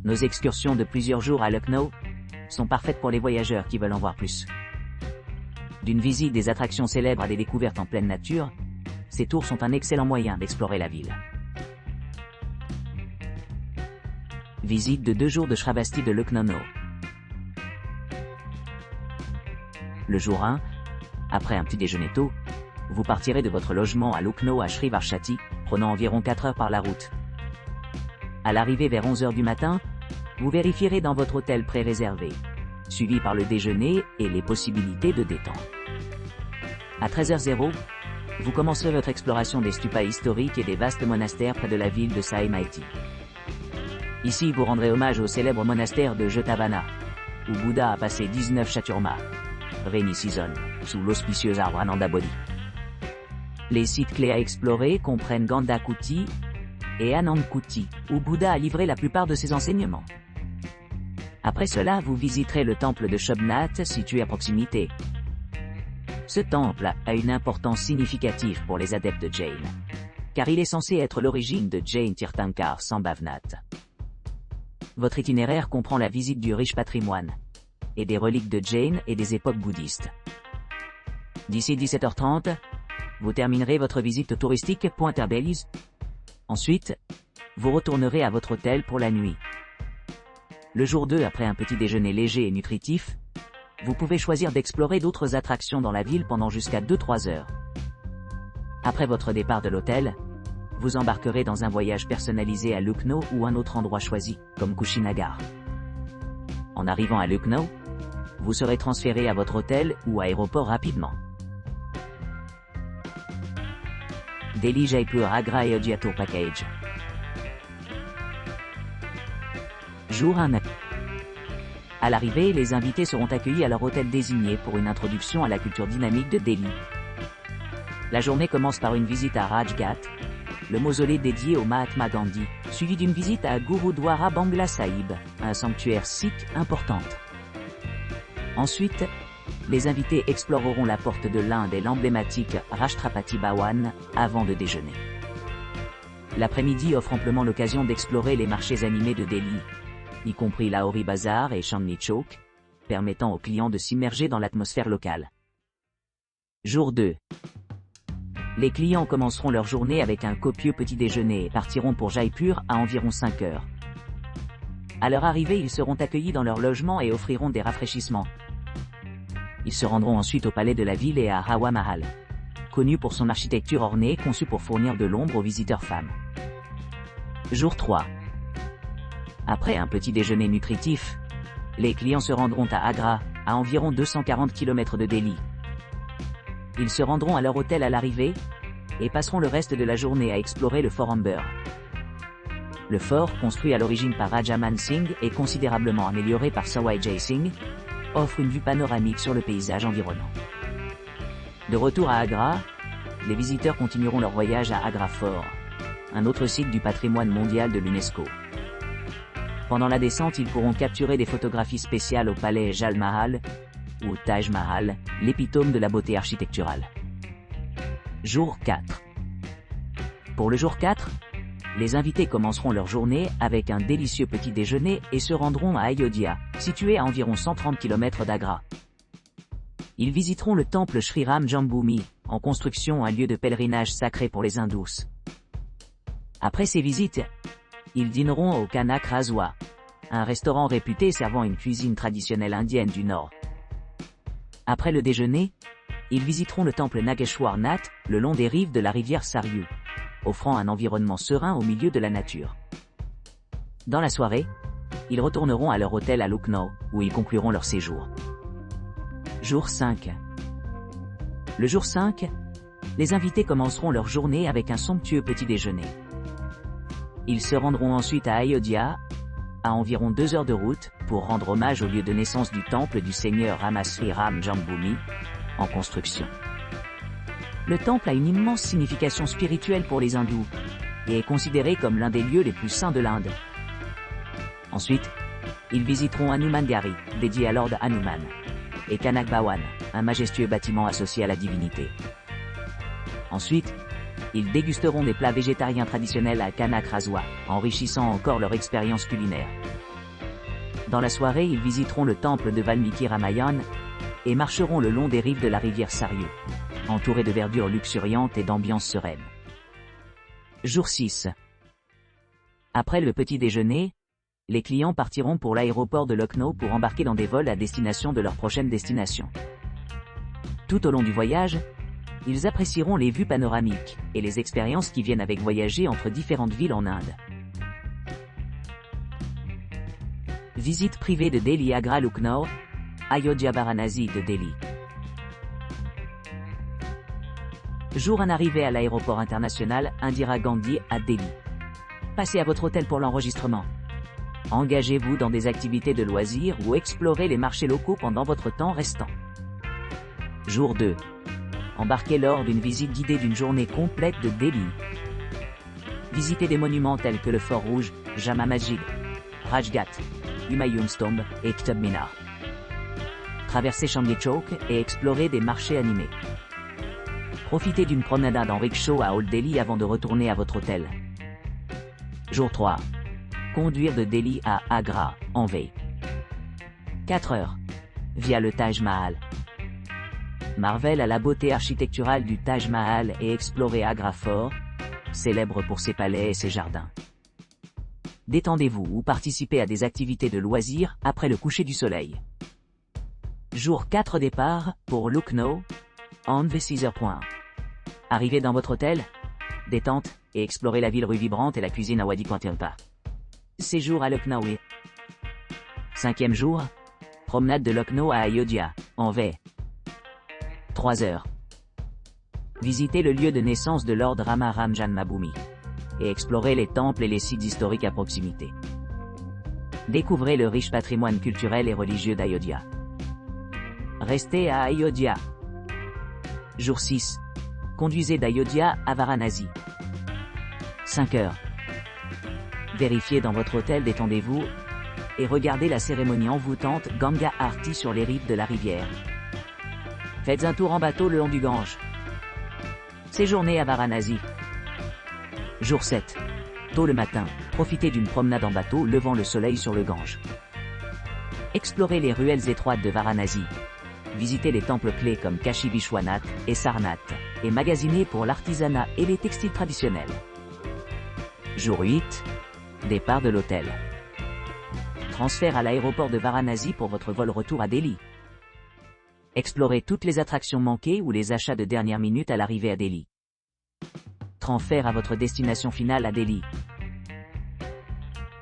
Nos excursions de plusieurs jours à Lucknow sont parfaites pour les voyageurs qui veulent en voir plus. D'une visite des attractions célèbres à des découvertes en pleine nature, ces tours sont un excellent moyen d'explorer la ville. Visite de 2 jours de Shravasti de Lucknow. Le jour 1, après un petit déjeuner tôt, vous partirez de votre logement à Lucknow à Shri Varshati, prenant environ 4 heures par la route. À l'arrivée vers 11 heures du matin, vous vérifierez dans votre hôtel pré-réservé, suivi par le déjeuner et les possibilités de détente. À 13h00, vous commencerez votre exploration des stupas historiques et des vastes monastères près de la ville de Saemaiti. Ici, vous rendrez hommage au célèbre monastère de Jetavana, où Bouddha a passé 19 Chaturma, rainy season, sous l'auspicieux arbre Ananda Bodhi. Les sites clés à explorer comprennent Gandakuti et Anandkuti, où Bouddha a livré la plupart de ses enseignements. Après cela, vous visiterez le temple de Shobnath, situé à proximité. Ce temple a une importance significative pour les adeptes Jain, car il est censé être l'origine de Jain Tirthankar Sambhavnath. Votre itinéraire comprend la visite du riche patrimoine, et des reliques de Jain et des époques bouddhistes. D'ici 17h30, vous terminerez votre visite touristique Point Herbelise. Ensuite, vous retournerez à votre hôtel pour la nuit. Le jour 2, après un petit déjeuner léger et nutritif, vous pouvez choisir d'explorer d'autres attractions dans la ville pendant jusqu'à 2-3 heures. Après votre départ de l'hôtel, vous embarquerez dans un voyage personnalisé à Lucknow ou un autre endroit choisi, comme Kushinagar. En arrivant à Lucknow, vous serez transféré à votre hôtel ou aéroport rapidement. Delhi Jaipur Agra Ayodhya Tour Package. Jour 1. À l'arrivée, les invités seront accueillis à leur hôtel désigné pour une introduction à la culture dynamique de Delhi. La journée commence par une visite à Rajghat, le mausolée dédié au Mahatma Gandhi, suivi d'une visite à Gurudwara Bangla Sahib, un sanctuaire sikh importante. Ensuite, les invités exploreront la porte de l'Inde et l'emblématique Rashtrapati Bhawan avant de déjeuner. L'après-midi offre amplement l'occasion d'explorer les marchés animés de Delhi, y compris Lahori Bazar et Chandni Chowk, permettant aux clients de s'immerger dans l'atmosphère locale. Jour 2. Les clients commenceront leur journée avec un copieux petit déjeuner et partiront pour Jaipur à environ 5 heures. À leur arrivée, ils seront accueillis dans leur logement et offriront des rafraîchissements. Ils se rendront ensuite au palais de la ville et à Hawa Mahal, connu pour son architecture ornée conçue pour fournir de l'ombre aux visiteurs femmes. Jour 3. Après un petit déjeuner nutritif, les clients se rendront à Agra, à environ 240 km de Delhi. Ils se rendront à leur hôtel à l'arrivée, et passeront le reste de la journée à explorer le fort Amber. Le fort, construit à l'origine par Raja Man Singh et considérablement amélioré par Sawai Jai Singh, offre une vue panoramique sur le paysage environnant. De retour à Agra, les visiteurs continueront leur voyage à Agra Fort, un autre site du patrimoine mondial de l'UNESCO. Pendant la descente, ils pourront capturer des photographies spéciales au palais Jal Mahal, ou Taj Mahal, l'épitome de la beauté architecturale. Jour 4. Pour le jour 4, les invités commenceront leur journée avec un délicieux petit déjeuner et se rendront à Ayodhya, situé à environ 130 km d'Agra. Ils visiteront le temple Shri Ram Jambhoomi, en construction un lieu de pèlerinage sacré pour les hindous. Après ces visites, ils dîneront au Kanak Razwa, un restaurant réputé servant une cuisine traditionnelle indienne du Nord. Après le déjeuner, ils visiteront le temple Nageshwar Nath, le long des rives de la rivière Saryu, offrant un environnement serein au milieu de la nature. Dans la soirée, ils retourneront à leur hôtel à Lucknow, où ils concluront leur séjour. Jour 5. Le jour 5, les invités commenceront leur journée avec un somptueux petit déjeuner. Ils se rendront ensuite à Ayodhya, à environ 2 heures de route, pour rendre hommage au lieu de naissance du temple du seigneur Ramasri Ram Jambhoomi, en construction. Le temple a une immense signification spirituelle pour les hindous, et est considéré comme l'un des lieux les plus saints de l'Inde. Ensuite, ils visiteront Hanuman Gari, dédié à Lord Hanuman, et Kanak Bhawan, un majestueux bâtiment associé à la divinité. Ensuite, ils dégusteront des plats végétariens traditionnels à Kanak Razwa, enrichissant encore leur expérience culinaire. Dans la soirée, ils visiteront le temple de Valmiki Ramayan et marcheront le long des rives de la rivière Saryu, entourés de verdure luxuriante et d'ambiance sereine. Jour 6. Après le petit déjeuner, les clients partiront pour l'aéroport de Lucknow pour embarquer dans des vols à destination de leur prochaine destination. Tout au long du voyage, ils apprécieront les vues panoramiques et les expériences qui viennent avec voyager entre différentes villes en Inde. Visite privée de Delhi Agra Lucknow, Ayodhya Varanasi de Delhi. Jour 1 arrivée à l'aéroport international Indira Gandhi à Delhi. Passez à votre hôtel pour l'enregistrement. Engagez-vous dans des activités de loisirs ou explorez les marchés locaux pendant votre temps restant. Jour 2. Embarquez lors d'une visite guidée d'une journée complète de Delhi. Visitez des monuments tels que le Fort Rouge, Jama Masjid, Rajghat, Humayun's Tomb et Qutb Minar. Traversez Chandni Chowk et explorez des marchés animés. Profitez d'une promenade en rickshaw à Old Delhi avant de retourner à votre hôtel. Jour 3. Conduire de Delhi à Agra, en V. 4 heures. Via le Taj Mahal. Marvel à la beauté architecturale du Taj Mahal et explorer Agra Fort, célèbre pour ses palais et ses jardins. Détendez-vous ou participez à des activités de loisirs après le coucher du soleil. Jour 4 départ, pour Lucknow, Andhra 6h. Arrivez dans votre hôtel, détente, et explorez la ville rue vibrante et la cuisine à Wadi Quantilpa. Séjour à Lucknow. 5e jour, promenade de Lucknow à Ayodhya, en V. 3 heures. Visitez le lieu de naissance de Lord Rama Ram Janmabhoomi et explorez les temples et les sites historiques à proximité. Découvrez le riche patrimoine culturel et religieux d'Ayodhya. Restez à Ayodhya. Jour 6. Conduisez d'Ayodhya à Varanasi. 5 heures. Vérifiez dans votre hôtel, détendez-vous et regardez la cérémonie envoûtante Ganga Aarti sur les rives de la rivière. Faites un tour en bateau le long du Gange. Séjournez à Varanasi. Jour 7. Tôt le matin, profitez d'une promenade en bateau levant le soleil sur le Gange. Explorez les ruelles étroites de Varanasi. Visitez les temples clés comme Kashi Vishwanath et Sarnath, et magasinez pour l'artisanat et les textiles traditionnels. Jour 8. Départ de l'hôtel. Transfert à l'aéroport de Varanasi pour votre vol retour à Delhi. Explorez toutes les attractions manquées ou les achats de dernière minute à l'arrivée à Delhi. Transfert à votre destination finale à Delhi.